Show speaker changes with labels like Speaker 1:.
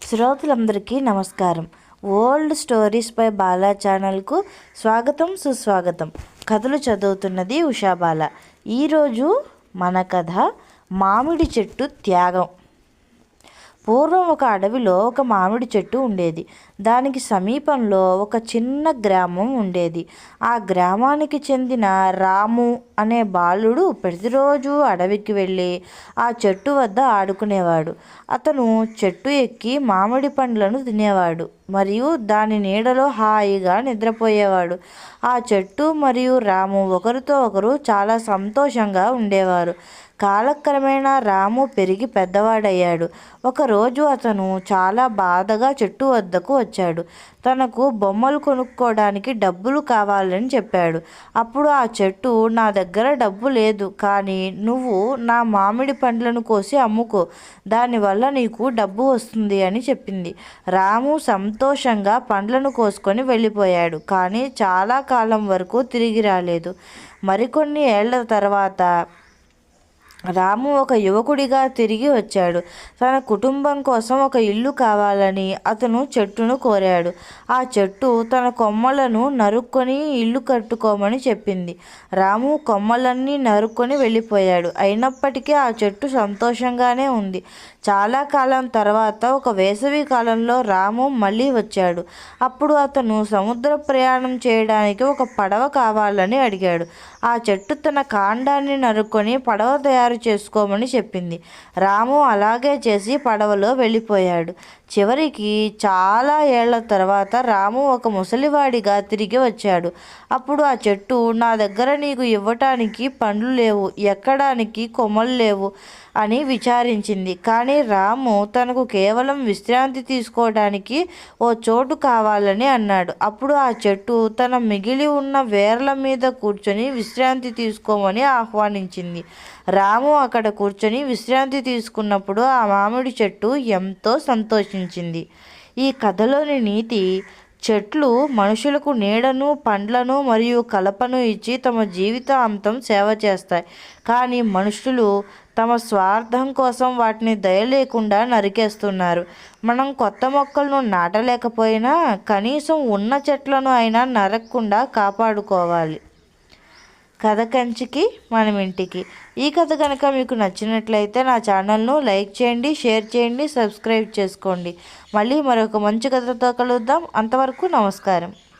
Speaker 1: శ్రోతలందరికీ నమస్కారం. Old stories by Bala ఛానల్కు స్వాగతం, సుస్వాగతం. కథలు చదువుతున్నది ఉషాబాల. ఈరోజు మన కథ మామిడి చెట్టు త్యాగం. పూర్వం ఒక అడవిలో ఒక మామిడి చెట్టు ఉండేది. దానికి సమీపంలో ఒక చిన్న గ్రామం ఉండేది. ఆ గ్రామానికి చెందిన రాము అనే బాలుడు ప్రతిరోజు అడవికి వెళ్ళి ఆ చెట్టు వద్ద ఆడుకునేవాడు. అతను చెట్టు ఎక్కి మామిడి పండ్లను తినేవాడు మరియు దాని నీడలో హాయిగా నిద్రపోయేవాడు. ఆ చెట్టు మరియు రాము ఒకరితో ఒకరు చాలా సంతోషంగా ఉండేవారు. కాలక్రమేణా రాము పెరిగి పెద్దవాడయ్యాడు. ఒకరోజు అతను చాలా బాధగా చెట్టు వద్దకు వచ్చాడు. తనకు బొమ్మలు కొనుక్కోవడానికి డబ్బులు కావాలని చెప్పాడు. అప్పుడు ఆ చెట్టు, నా దగ్గర డబ్బు లేదు, కానీ నువ్వు నా మామిడి పండ్లను కోసి అమ్ముకో, దానివల్ల నీకు డబ్బు వస్తుంది అని చెప్పింది. రాము సంతోషంగా పండ్లను కోసుకొని వెళ్ళిపోయాడు. కానీ చాలా కాలం వరకు తిరిగి రాలేదు. మరికొన్ని ఏళ్ల తర్వాత రాము ఒక యువకుడిగా తిరిగి వచ్చాడు. తన కుటుంబం కోసం ఒక ఇల్లు కావాలని అతను చెట్టును కోరాడు. ఆ చెట్టు తన కొమ్మలను నరుక్కొని ఇల్లు కట్టుకోమని చెప్పింది. రాము కొమ్మలన్నీ నరుక్కొని వెళ్ళిపోయాడు. అయినప్పటికీ ఆ చెట్టు సంతోషంగానే ఉంది. చాలా కాలం తర్వాత ఒక వేసవి కాలంలో రాము మళ్ళీ వచ్చాడు. అప్పుడు అతను సముద్ర ప్రయాణం చేయడానికి ఒక పడవ కావాలని అడిగాడు. ఆ చెట్టు తన కాండాన్ని నరుక్కొని పడవ తయారు చేసుకోమని చెప్పింది. రాము అలాగే చేసి పడవలో వెళ్ళిపోయాడు. చివరికి చాలా ఏళ్ల తర్వాత రాము ఒక ముసలివాడిగా తిరిగి వచ్చాడు. అప్పుడు ఆ చెట్టు, నా దగ్గర నీకు ఇవ్వటానికి పండ్లు లేవు, ఎక్కడానికి కొమ్మలు లేవు అని విచారించింది. కానీ రాము తనకు కేవలం విశ్రాంతి తీసుకోవడానికి ఓ చోటు కావాలని అన్నాడు. అప్పుడు ఆ చెట్టు తన మిగిలి ఉన్న వేర్ల మీద కూర్చొని విశ్రాంతి తీసుకోమని ఆహ్వానించింది. రాము అక్కడ కూర్చొని విశ్రాంతి తీసుకున్నప్పుడు ఆ మామిడి చెట్టు ఎంతో సంతోషించింది. ఈ కథలోని నీతి: చెట్లు మనుషులకు నీడను, పండ్లను మరియు కలపను ఇచ్చి తమ జీవితాంతం సేవ చేస్తాయి. కానీ మనుషులు తమ స్వార్థం కోసం వాటిని దయ లేకుండా నరికేస్తున్నారు. మనం కొత్త మొక్కలను నాటలేకపోయినా కనీసం ఉన్న చెట్లను అయినా నరకకుండా కాపాడుకోవాలి. కథ కంచికి మనం ఇంటికి. ఈ కథ కనుక మీకు నచ్చినట్లయితే నా ఛానల్ను లైక్ చేయండి, షేర్ చేయండి, సబ్స్క్రైబ్ చేసుకోండి. మళ్ళీ మరొక మంచి కథతో కలుద్దాం. అంతవరకు నమస్కారం.